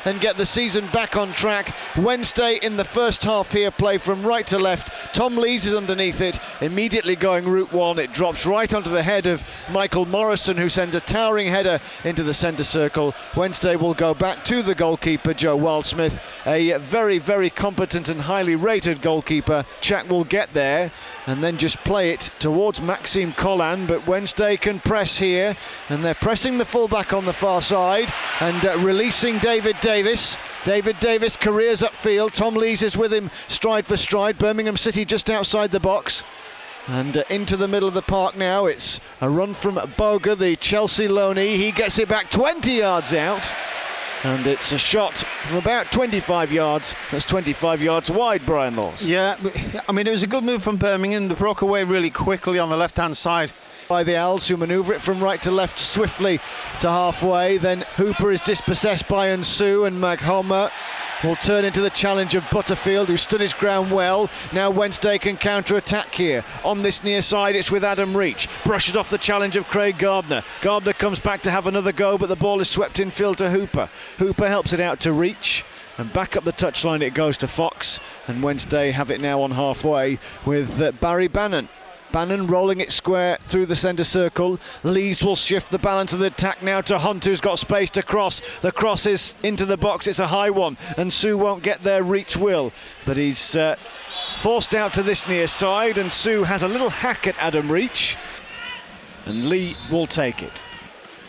and get the season back on track. Wednesday in the first half here play from right to left. Tom Lees is underneath it, immediately going route one. It drops right onto the head of Michael Morrison, who sends a towering header into the centre circle. Wednesday will go back to the goalkeeper, Joe Wildsmith, a very, very competent and highly rated goalkeeper. Chak will get there and then just play it towards Maxime Collan, but Wednesday can press here, and they're pressing the fullback on the far side and releasing David Davis. David Davis careers upfield. Tom Lees is with him stride for stride. Birmingham City just outside the box. And into the middle of the park now. It's a run from Boga, the Chelsea loanee. He gets it back 20 yards out. And it's a shot from about 25 yards. That's 25 yards wide, Brian Laws. Yeah, I mean, it was a good move from Birmingham. They broke away really quickly on the left-hand side. By the Owls, who manoeuvre it from right to left swiftly to halfway. Then Hooper is dispossessed by Nsu, and Maghoma will turn into the challenge of Butterfield, who stood his ground well. Now Wednesday can counter-attack here. On this near side, it's with Adam Reach. Brushes off the challenge of Craig Gardner. Gardner comes back to have another go, but the ball is swept infield to Hooper. Hooper helps it out to Reach, and back up the touchline it goes to Fox. And Wednesday have it now on halfway with Barry Bannon. Bannon rolling it square through the centre circle. Lees will shift the balance of the attack now to Hunt, who's got space to cross. The cross is into the box, it's a high one, and Sue won't get there, Reach will. But he's forced out to this near side, and Sue has a little hack at Adam Reach, and Lee will take it.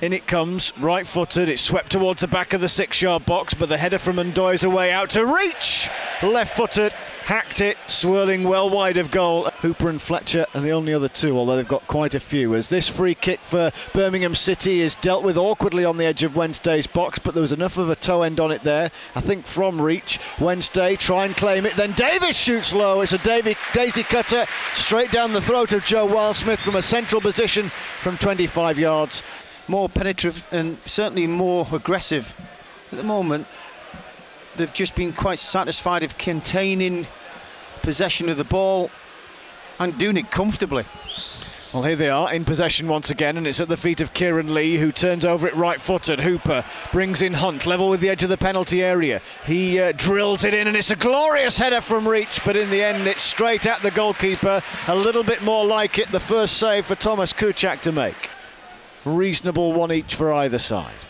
In it comes, right-footed, it's swept towards the back of the 6-yard box, but the header from Ndoye's away out to Reach. Left-footed, hacked it, swirling well wide of goal. Hooper and Fletcher are the only other two, although they've got quite a few, as this free kick for Birmingham City is dealt with awkwardly on the edge of Wednesday's box, but there was enough of a toe end on it there, I think, from Reach. Wednesday try and claim it, then Davis shoots low. It's a daisy cutter straight down the throat of Joe Wildsmith from a central position from 25 yards. More penetrative and certainly more aggressive. At the moment, they've just been quite satisfied of containing possession of the ball and doing it comfortably. Well, here they are in possession once again, and it's at the feet of Kieran Lee, who turns over it right-footed. Hooper brings in Hunt, level with the edge of the penalty area. He drills it in, and it's a glorious header from Reach, but in the end it's straight at the goalkeeper. A little bit more like it, the first save for Thomas Kuchak to make. Reasonable one each for either side.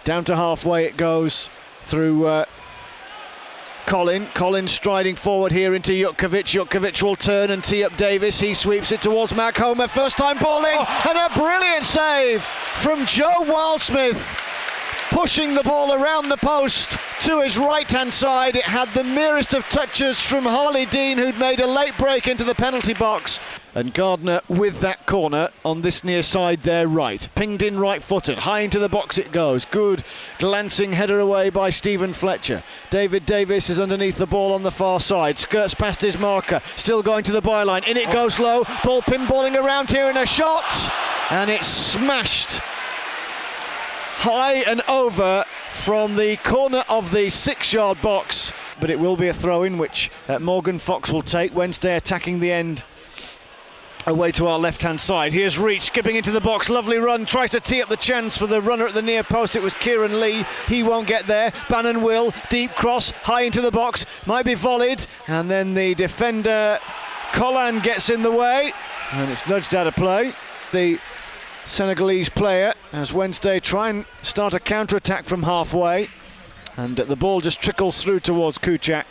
Down to halfway it goes through Colin striding forward here into Jutkovic. Jutkovic will turn and tee up Davis. He sweeps it towards Maghoma. First time ball in, and a brilliant save from Joe Wildsmith, pushing the ball around the post to his right-hand side. It had the merest of touches from Harley Dean, who'd made a late break into the penalty box. And Gardner with that corner on this near side there right. Pinged in right-footed, high into the box it goes. Good glancing header away by Stephen Fletcher. David Davis is underneath the ball on the far side. Skirts past his marker, still going to the byline. In it goes low, ball pinballing around here and a shot. And it's smashed high and over from the corner of the 6-yard box. But it will be a throw-in, which Morgan Fox will take. Wednesday attacking the end away to our left-hand side. Here's Reach skipping into the box, lovely run, tries to tee up the chance for the runner at the near post. It was Kieran Lee, he won't get there. Bannon will, deep cross, high into the box, might be volleyed, and then the defender Collan gets in the way, and it's nudged out of play. The Senegalese player, as Wednesday try and start a counter-attack from halfway, and the ball just trickles through towards Kuchak,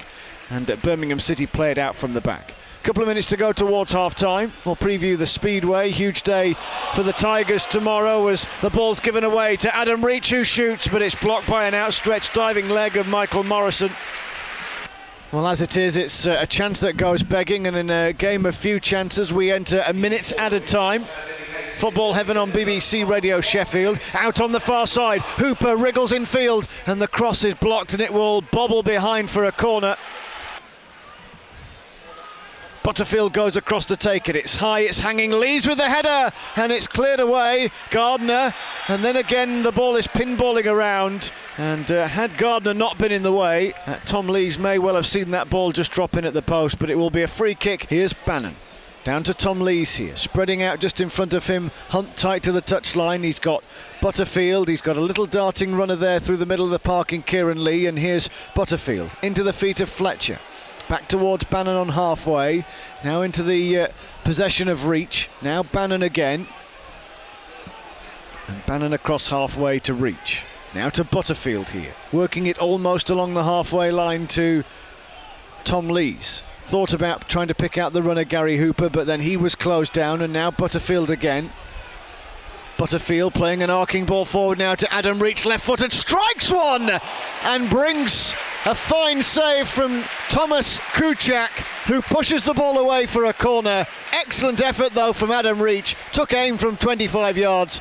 and Birmingham City play it out from the back. Couple of minutes to go towards half-time. We'll preview the Speedway. Huge day for the Tigers tomorrow as the ball's given away to Adam Reach, who shoots, but it's blocked by an outstretched diving leg of Michael Morrison. Well, as it is, it's a chance that goes begging, and in a game of few chances we enter a minute's added time. Football Heaven on BBC Radio Sheffield. Out on the far side, Hooper wriggles in field, and the cross is blocked, and it will bobble behind for a corner. Butterfield goes across to take it. It's high, it's hanging. Lees with the header, and it's cleared away. Gardner, and then again the ball is pinballing around. And had Gardner not been in the way, Tom Lees may well have seen that ball just drop in at the post, but it will be a free kick. Here's Bannon. Down to Tom Lees here, spreading out just in front of him. Hunt tight to the touchline. He's got Butterfield. He's got a little darting runner there through the middle of the park in Kieran Lee. And here's Butterfield into the feet of Fletcher. Back towards Bannon on halfway. Now into the possession of Reach. Now Bannon again. And Bannon across halfway to Reach. Now to Butterfield here. Working it almost along the halfway line to Tom Lees. Thought about trying to pick out the runner Gary Hooper, but then he was closed down, and now Butterfield again. Butterfield playing an arcing ball forward now to Adam Reach, left-footed, strikes one and brings a fine save from Thomas Kuchak, who pushes the ball away for a corner. Excellent effort though from Adam Reach, took aim from 25 yards.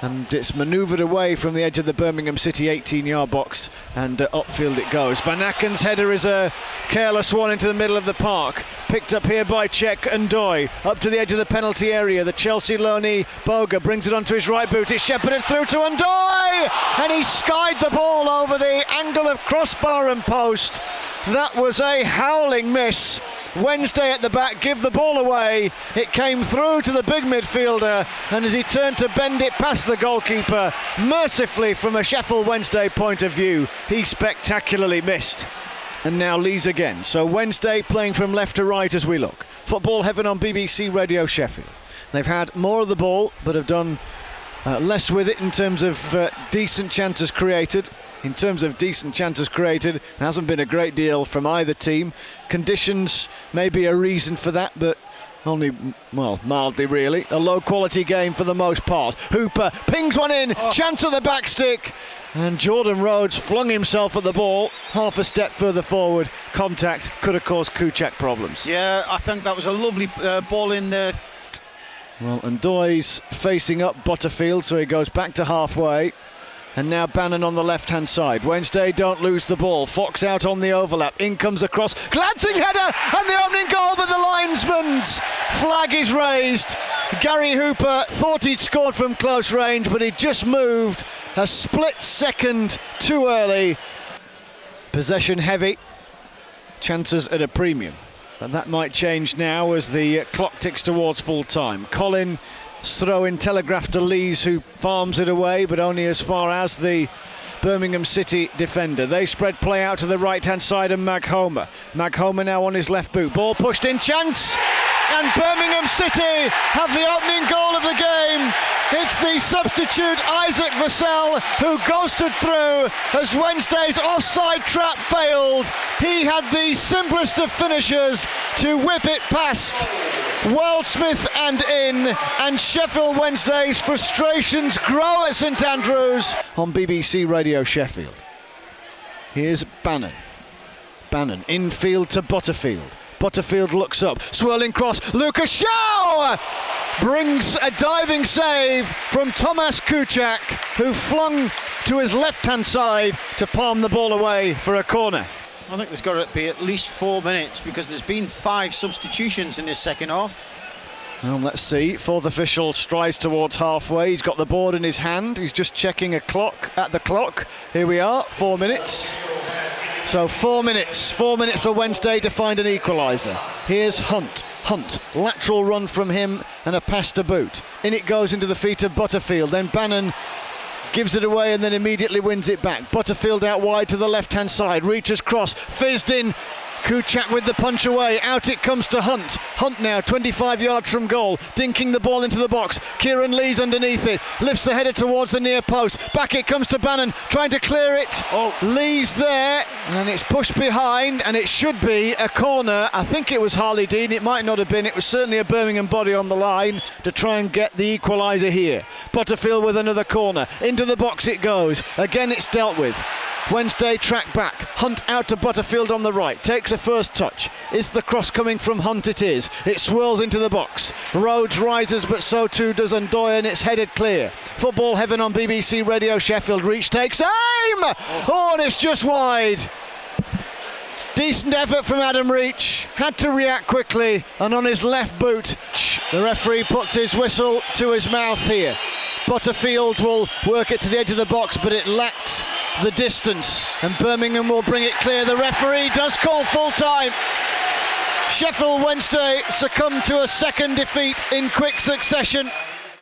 And it's manoeuvred away from the edge of the Birmingham City 18-yard box, and upfield it goes. Van Aken's header is a careless one into the middle of the park. Picked up here by Czech and Doy. Up to the edge of the penalty area. The Chelsea loanee Boga brings it onto his right boot. It's shepherded through to Ndoye, and he skied the ball over the angle of crossbar and post. That was a howling miss. Wednesday at the back give the ball away. It came through to the big midfielder, and as he turned to bend it past the goalkeeper, mercifully from a Sheffield Wednesday point of view, he spectacularly missed. And now Lees again. So Wednesday playing from left to right as we look. Football Heaven on BBC Radio Sheffield. They've had more of the ball, but have done less with it in terms of decent chances created. In terms of decent chances created, hasn't been a great deal from either team. Conditions may be a reason for that, but only, well, mildly really. A low quality game for the most part. Hooper pings one in, chance at the back stick, and Jordan Rhodes flung himself at the ball half a step further forward. Contact could have caused Kuchak problems. Yeah, I think that was a lovely ball in there. Well, and Doy's facing up Butterfield, so he goes back to halfway. And now Bannon on the left-hand side. Wednesday don't lose the ball. Fox out on the overlap. In comes the cross. Glancing header and the opening goal, but the linesman's flag is raised. Gary Hooper thought he'd scored from close range, but he just moved a split second too early. Possession heavy. Chances at a premium. But that might change now as the clock ticks towards full time. Colin throw-in telegraphed to Lees, who farms it away, but only as far as the Birmingham City defender. They spread play out to the right-hand side of Maghomer. Maghomer now on his left boot. Ball pushed in, chance! And Birmingham City have the opening goal of the game. It's the substitute Isaac Vassell who ghosted through as Wednesday's offside trap failed. He had the simplest of finishers to whip it past Wildsmith and in, and Sheffield Wednesday's frustrations grow at St Andrews. On BBC Radio Sheffield, here's Bannon. Bannon infield to Butterfield. Butterfield looks up, swirling cross, Lucas Shaw brings a diving save from Thomas Kuchak, who flung to his left-hand side to palm the ball away for a corner. I think there's got to be at least 4 minutes, because there's been 5 substitutions in this second half. Well, let's see. Fourth official strides towards halfway. He's got the board in his hand. He's just checking a clock at the clock. Here we are, 4 minutes. So 4 minutes. 4 minutes for Wednesday to find an equaliser. Here's Hunt. Hunt, lateral run from him and a pass to boot. In it goes into the feet of Butterfield. Then Bannon gives it away and then immediately wins it back. Butterfield out wide to the left-hand side. Reaches cross, fizzed in. Kuchak with the punch away. Out it comes to Hunt. Hunt now 25 yards from goal, dinking the ball into the box. Kieran Lee's underneath it, lifts the header towards the near post. Back it comes to Bannon, trying to clear it. Lee's there, and it's pushed behind, and it should be a corner. I think it was Harley Dean. It might not have been. It was certainly a Birmingham body on the line to try and get the equaliser here. Butterfield with another corner. Into the box it goes. Again it's dealt with. Wednesday track back. Hunt out to Butterfield on the right. Takes a first touch. Is the cross coming from Hunt? It is. It swirls into the box. Rhodes rises, but so too does Ndoye, and it's headed clear. Football Heaven on BBC Radio Sheffield. Reach takes aim! Oh, and it's just wide. Decent effort from Adam Reach. Had to react quickly, and on his left boot, the referee puts his whistle to his mouth here. Butterfield will work it to the edge of the box, but it lacked the distance, and Birmingham will bring it clear. The referee does call full time. Sheffield Wednesday succumb to a second defeat in quick succession.